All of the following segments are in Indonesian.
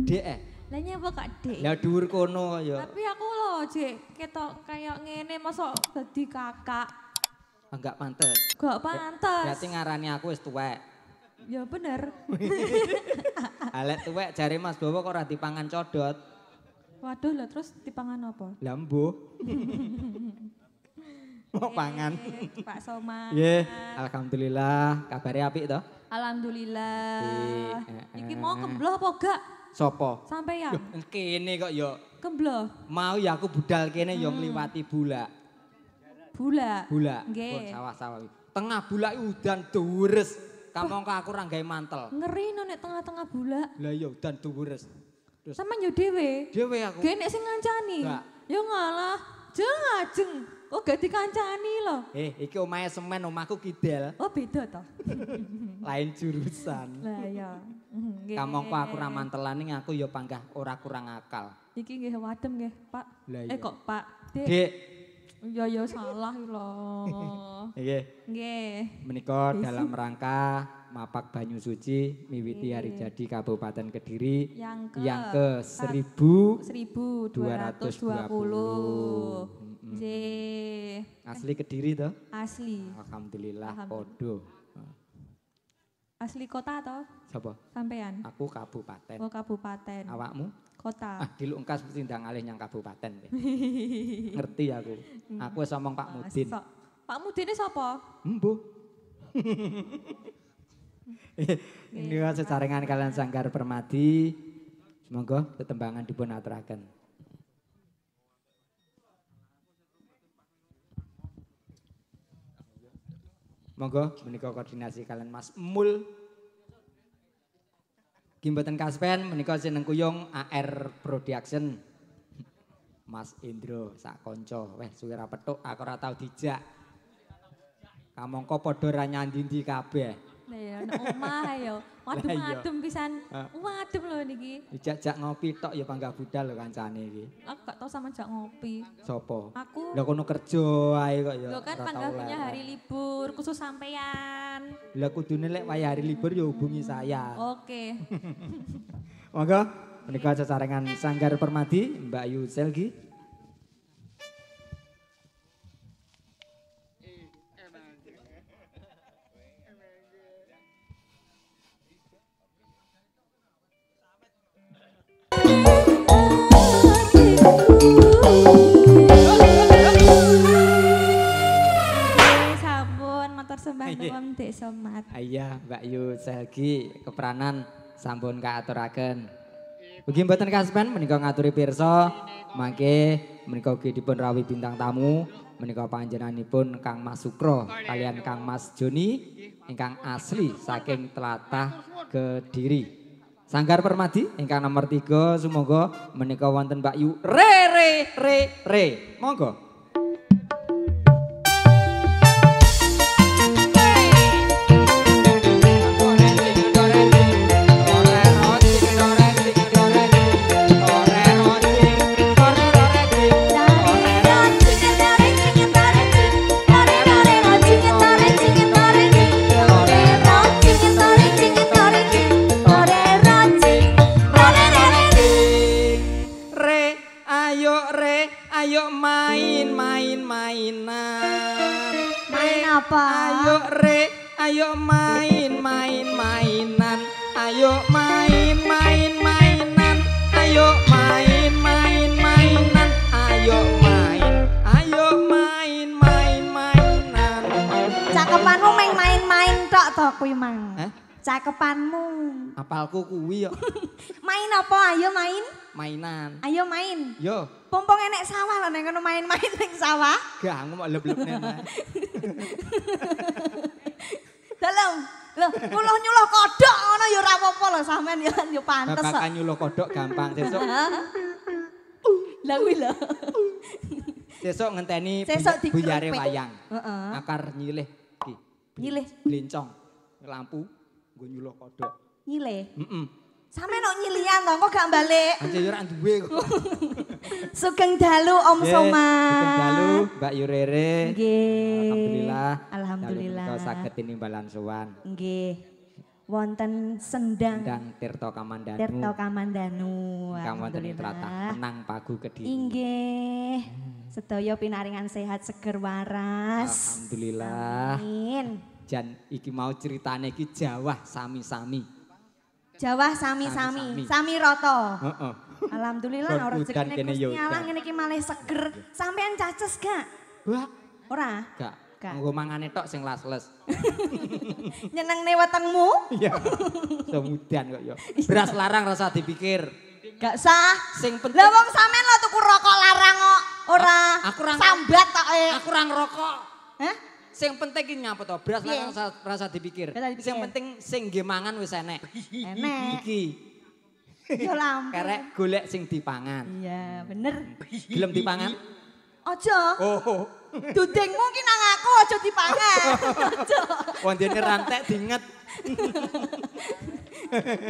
Dek Lah nyapa kok Dek? Lah dhuwur kono ya. Tapi aku lho, Jek, ketok kayak ngene mosok dadi kakak. Enggak pantes. Gak pantes. Berarti ngarani aku wis tuwek. Ya bener. Alek tuwek jare Mas Bowo kok ora dipangan codot. Waduh lah terus dipangan apa? Lah mbuh. Mau pangan. Pak Soma. Nggih, alhamdulillah kabare apik to? Alhamdulillah. Iki mau kembloh apa gak? Sopo? Sampeyan. Kene kok ya. Kembloh. Mau ya aku budal kene ya ngliwati bulak. Bulak. Bulak. Nggih. Sawah-sawah. Tengah bulak udan deres. Kamangka aku ora gawe mantel. Ngeri no nek tengah-tengah bulak. Lah ya udan deres. Terus Sampeyan yo dhewe. dhewe aku. Gak nek sing ngancani. Enggak. Ya ngalah. Jeng ajeng. Oh gak dikancani loh. Iki omahe semen, omahku kidal. Oh beda toh. Lain jurusan. Lah ya. Nggih. Kamangka aku ra mantelan ning aku ya panggah ora kurang akal. Iki nggih wadem nggih, Pak. Lah iya. Kok Pak? Dek. Dek, Ya salah lho. nggih. Nggih. Menika dalam rangka Mapak Banyu Suci miwiti hari jadi Kabupaten Kediri yang ke 1220. Nggih. Asli Kediri toh? Asli. Alhamdulillah podo. Asli kota toh? Sapa? Sampean. Aku kabupaten. Oh kabupaten. Awakmu? Kota. Diluk engkas mesti ndang alih nyang kabupaten. Ngerti aku. Aku wis omong Pak Mudin. Pak Mudin ini sapa? Embuh. Ini sesarengan kalian Sanggar Permadi. Semoga tetembangan dipun aturaken. Monggo menika koordinasi kalian Mas Mul. Gimbatan Kaspen menika jeneng kuyung AR Production. Mas Indro sak kanca. Weh suwe ra petuk aku ora tau dijak. Kamangka padha ra nyandi-ndi kabeh. Lah ya nek omah ya. Wadem pisan. Wadem lho niki. Dijak-jak ngopi tok ya panggah budal lho kancane iki. Aku gak tau sama jak ngopi. Sopo? Aku. Lah kono kerja ae kok ya. Lho kan panggah punya hari libur khusus sampean. Lah kudune lek wayah hari libur ya hubungi saya. Oke. Monggo menika sesarengan Sanggar Permadi Mbak Yu Selgi. Sampun matur sembah nuwun Dek Somat. Iya Mbak Yu Selgi keperanan sampun kaaturaken. Ugi mboten kaspen menika ngaturi pirsa mangke menika ugi dipun rawuhi bintang tamu menika panjenenganipun Kang Mas Sukro kalian Kang Mas Joni ingkang asli saking tlatah Kediri. Sanggar Permadi ingkang nomor 3 sumangga menika wonten Mbak Yu re. Monggo. Ayo main-mainan. Main apa? Ayo main-mainan. Ayo main-mainan. Ayo main-mainan. Ayo main-mainan. Cakepanmu main-main tok to kuwi mang. Hah? Cakepanmu. Apalku kuwi yo. Main apa? Ayo main. Mainan. Ayo main. Yo, Pompong enek sawah lho nek ngono main-main ning sawah. gak mau leb-lebne. Dalem. Lho, nyuluh kodhok ngono ya ora apa-apa lho sampean ya pantes kok. Babakan nyuluh kodhok gampang sesuk. Lah kuwi lho. Sesuk ngenteni Sesuk buyare dikrupik. wayang. Heeh. Akar nyilih iki. Nyilih. Blencong. Lampu nggo nyuluh kodhok. Nyilih. Heeh. Sampeyan kok nyilian to kok gak balik. Anjir yo ora duwe kok. Sugeng dalu Om Soma. Sugeng dalu Mbak Yurere. Nggih. Alhamdulillah. Alhamdulillah. Dalu saged tinimbalan sowan. Nggih. wonten Sendang dan Tirto Kamandanu. Tirto Kamandanu. Ingkang wonten ing tlatah Penang Pagu Kediri. Inggih. Sedaya pinaringan sehat seger waras. Alhamdulillah. Amin. Jan iki mau ceritane iki Jawa sami-sami. Jawa sami-sami. Sami rata. Heeh. Alhamdulillah ora rezekine Gusti Allah ngene iki malih seger. Sampean caces gak? Wah, ora? Gak. Nggo mangane tok sing las-les. Nyenengne wetengmu? Iya. Semudan kok ya. Beras larang rasa dipikir. Gak sah. Sing penting. Lah wong sampean lho tuku rokok larang kok. Ora. Aku ora sambat tok e. Aku ora ngerokok. Hah? Sing penting ki nyapa to, beras larang rasa dipikir. Sing penting sing nggih mangan wis enek. Enek. Iki. Ya lampun. Kerek golek sing dipangan. Iya, bener. Gelem dipangan? Aja. Oh. Dudingmu ki nang aku aja dipangan. Aja. Wondene rantek dinget.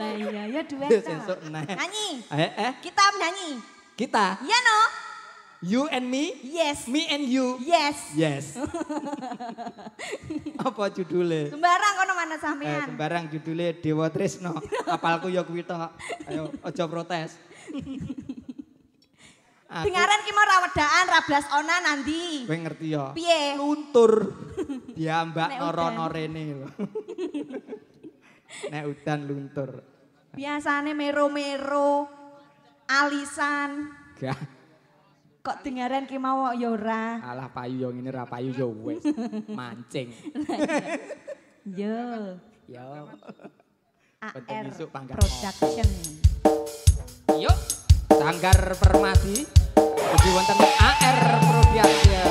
Lah iya ya duwe Wis esuk neh. Nyanyi. Kita nyanyi. Kita? Iya no. You and me? Yes. Me and you? Yes. Yes. Apa judulnya? Sembarang kono mana sampean. Sembarang judulnya Dewa Tresno. Apalku ya kuwi tok. Ayo aja protes. Dengaran ki mau rawedaan rablas ona nanti. Kowe ngerti ya? Piye? Luntur. Diambak norono rene lho. Nek udan luntur. Biasane mero-mero alisan. Gak. Kok dengaran ki mau ya ora. Alah payu yo ngene ra payu yo wis. Mancing. Yo. Yo. AR isuk pangkat Production. Yuk. Sanggar Permadi. Ugi wonten AR Production.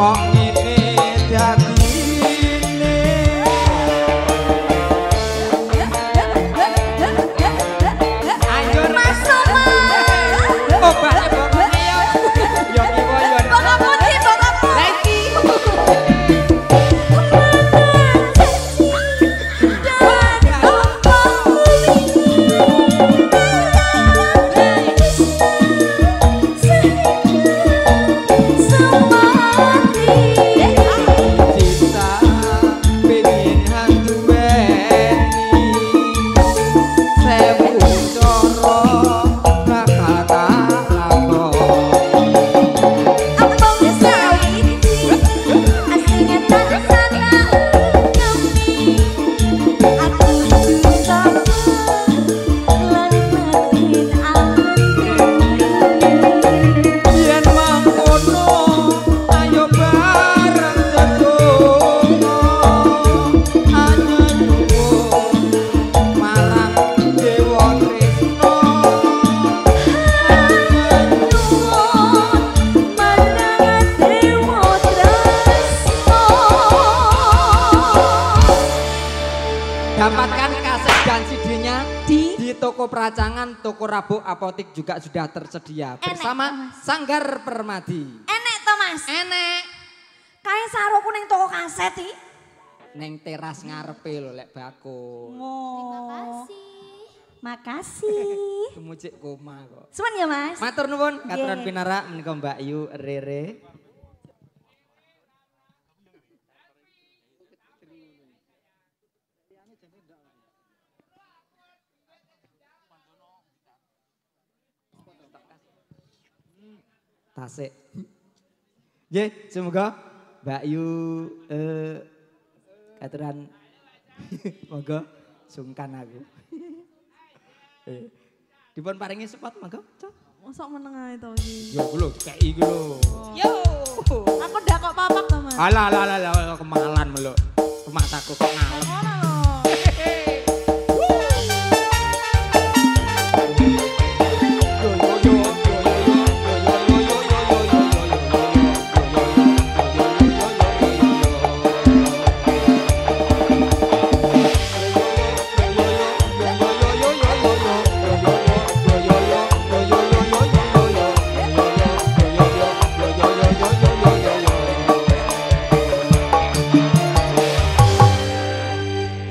kok ngene dadine. Ayo Mas Soma. Oh, balik bokone yo. Yo kiwa yo. Bokap pundi, bokap pundi. Lah iki. Dapatkan kaset dan CD-nya di toko peracangan, toko rabuk, apotik juga sudah tersedia bersama Sanggar Permadi. Enek to Mas? Enek. Kayak saroku ning toko kaset iki. Neng teras ngarepe lho lek bako. Oh. Makasih. Kemucik koma kok. Suwun ya Mas. Matur nuwun katuran pinarak menika Mbak Yu Rere. Tasik. Nggih, semoga Mbak Yu katuran monggo sungkan aku. Dipun paringi support monggo. Mosok meneng ae to iki. Ya lho, kei iki lho. Yo. Aku ndak kok papak to, Mas. Alah kemalan meluk. Mataku kok ngalem. Ora lho.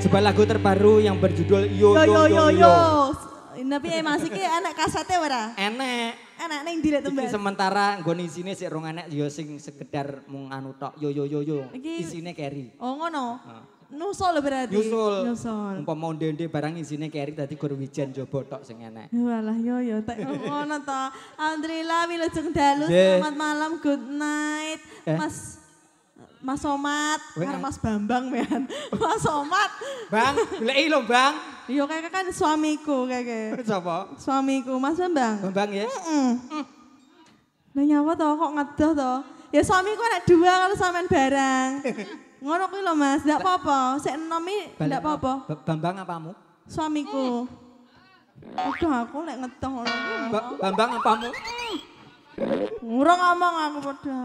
Sebuah lagu terbaru yang berjudul Yo. Tapi Mas iki enak kasete ora? Enek. Enak ning ndi lek Iki tembak. sementara nggon isine sik rong enek ya sing sekedar mung anu tok. Yo. Iki- Isine carry. Oh ngono. Nusul berarti. Nyusul. Nyusul. Umpama ndende barang isine carry dadi gur wijen jaba tok sing enek. Walah yo tak ngono to. Alhamdulillah wilujeng dalu Nggih. selamat malam good night. Mas Somat, karo Mas Bambang men. Mas Somat. Bang, goleki lho, Bang. Yo kayak kan suamiku kayak. Sapa? Suamiku Mas Bambang. Bambang ya. Lah nyawa to kok ngedoh to. Ya suamiku anak dua kalau sampean barang. Ngono kuwi lho Mas, ndak apa-apa. Sik enom iki ndak apa-apa. Bambang apamu? Suamiku. Udah aku lek ngedoh ngono kuwi. Bambang apamu? Ora ngomong aku padha.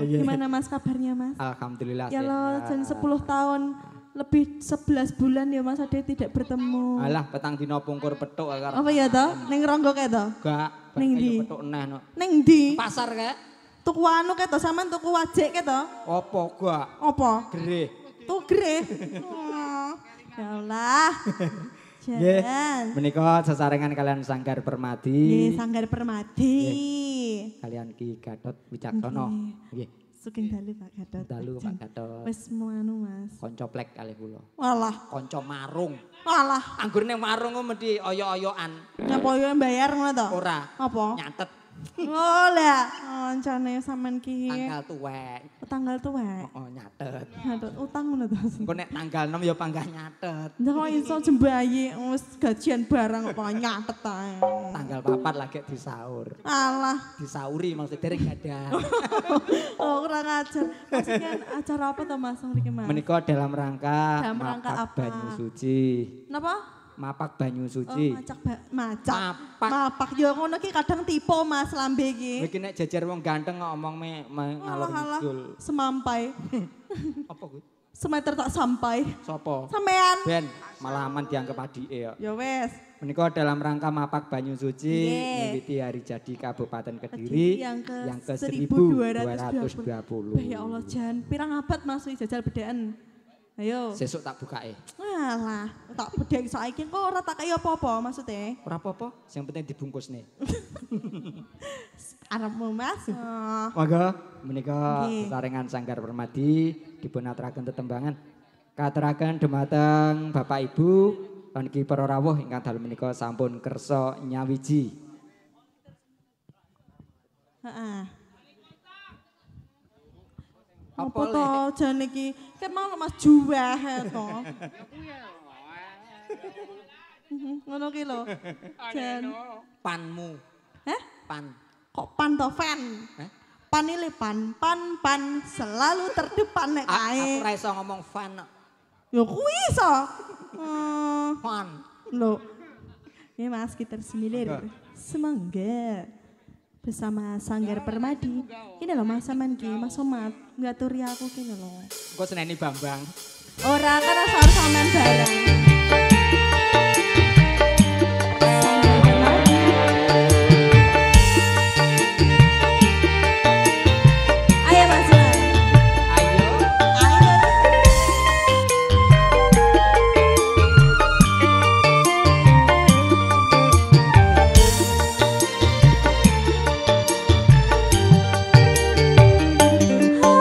Iya. Gimana Mas kabarnya Mas? Alhamdulillah. Ya Allah, jan 10 tahun lebih 11 bulan ya Mas Ade tidak bertemu. Alah, petang dina pungkur petuk karo. Apa ya toh? Ning ronggo kae toh? Gak, Ning ndi? petuk eneh no. Ning ndi? Pasar kae. Tuku anu kae toh, sampean tuku wajik kae toh? Apa gak? Apa? Gereh. Tugre. Ya Allah. Nggih, Jangan. menika sesarengan kalian Sanggar Permadi. Nggih, Sanggar Permadi. Kalian Ki Gatot Wicaksono. Nggih. Sugeng dalu Pak Gatot. Dalu Pak Gatot. Wis mau anu Mas. Kanca plek kalih kula. Walah, Kanca marung. walah. Anggur ning marung ku mesti oyo-oyoan. Nyapa yo bayar ngono to? Ora. Apa? Nyatet Oh lah, kancane sampean ki. tanggal tuwek. Tanggal tuwek. Oh, nyatet. Nyatet utang ngono to. Engko nek tanggal 6 ya panggah nyatet. Ndak kok iso jembayi wis gajian barang kok nyatet ae. Tanggal 4 lagi disaur. Alah. Disauri maksudnya dereng gadah. Oh, kurang ajar. Maksudnya acara apa to Mas mriki Mas? Menika dalam rangka Dalam rangka mapak apa? banyu suci. Napa? mapak banyu suci. Mapak yo ngono ki kadang tipe Mas lambe iki. Iki nek jajar wong ganteng ngomong ngalor ngidul. Semampai. Apa kuwi? Semeter tak sampai. Sopo? Sampean. Ben, malah aman dianggap adike ya. Ya wes. Menika dalam rangka mapak banyu suci miwiti hari jadi Kabupaten Kediri yang ke 1220. Ya Allah Jan, pirang abad Mas jajal bedaan. Ayo. Sesuk tak bukake. Alah, tak bedhek saiki kok ora tak kaya apa-apa maksudnya. Ora apa-apa, sing penting dibungkusne. Arepmu Mas. Monggo menika sarengan Sanggar Permadi dipun aturaken tetembangan. Katuraken dumateng Bapak Ibu lan iki para rawuh ingkang dalem menika sampun kersa nyawiji. Heeh. Apa to jan iki? Ket mau Mas juweh to. Ngono ki lho. Jan Panmu. Hah? Pan. Kok pan to fan? Hah? Pan ini pan selalu terdepan nek kae. Aku ora iso ngomong fan. Yo kuwi iso. Fan. Loh. Ini Mas kita semilir. Semoga bersama Sanggar Permadi. Ini loh Mas Saman ki, Mas Somat. Ngaturi aku kene loh. Kok seneni Bambang? Ora kan harus sampean bareng. Oh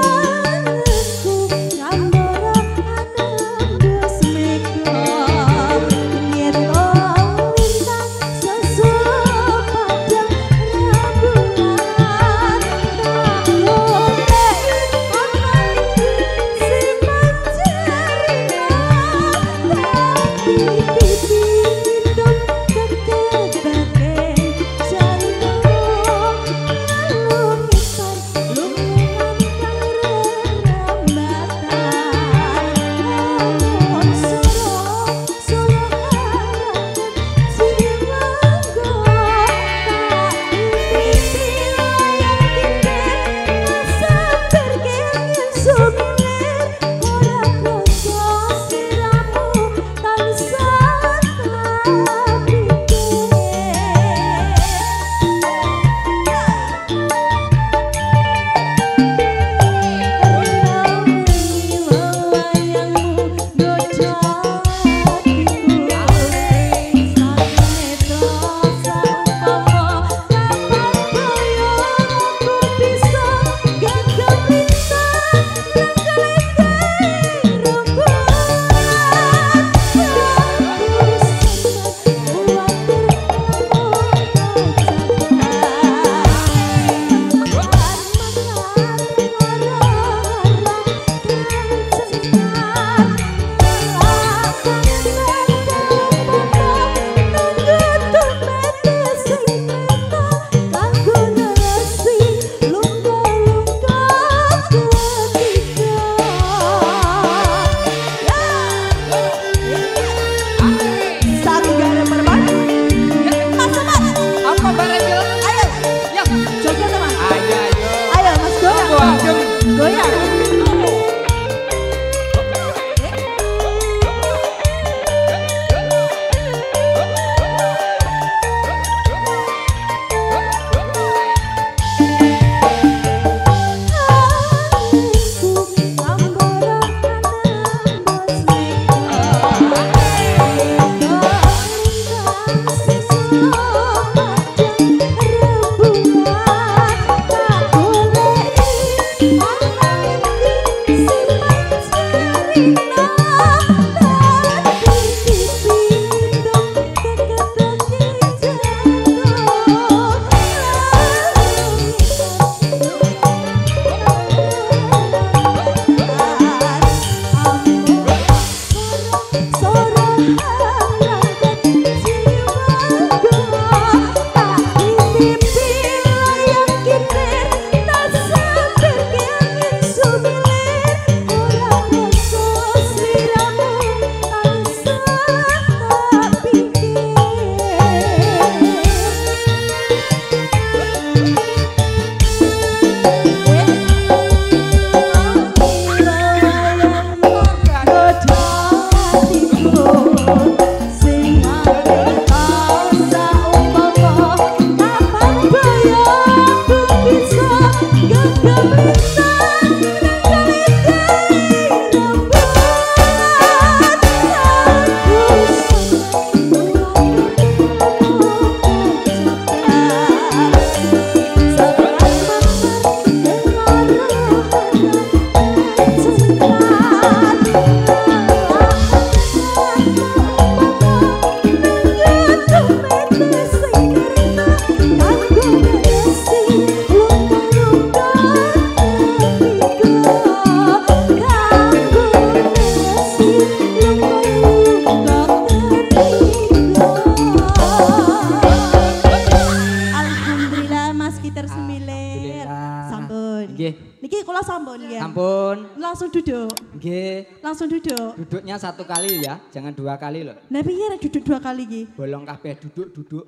Niki kula sampun ya. Sampun. Langsung duduk. Nggih. Langsung duduk. Duduknya 1 kali ya, jangan 2 kali loh. Nah piye nek duduk 2 kali iki? Bolong kabeh duduk. Duduk.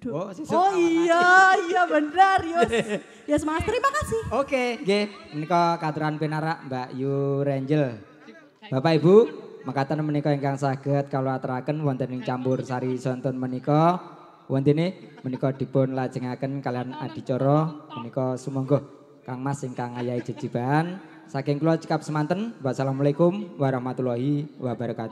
Oh, iya benar Yus. Yes Mas, terima kasih. Oke, nggih. Menika katuran penarak Mbak Yu Rangel. Bapak Ibu, makaten menika ingkang saged kula aturaken wonten ing campur sari sonten menika. Wontene menika dipun lajengaken kalian adicara menika sumangga Kang Mas ingkang ayahi jejiban. Saking kula cekap semanten. Wassalamualaikum warahmatullahi wabarakatuh.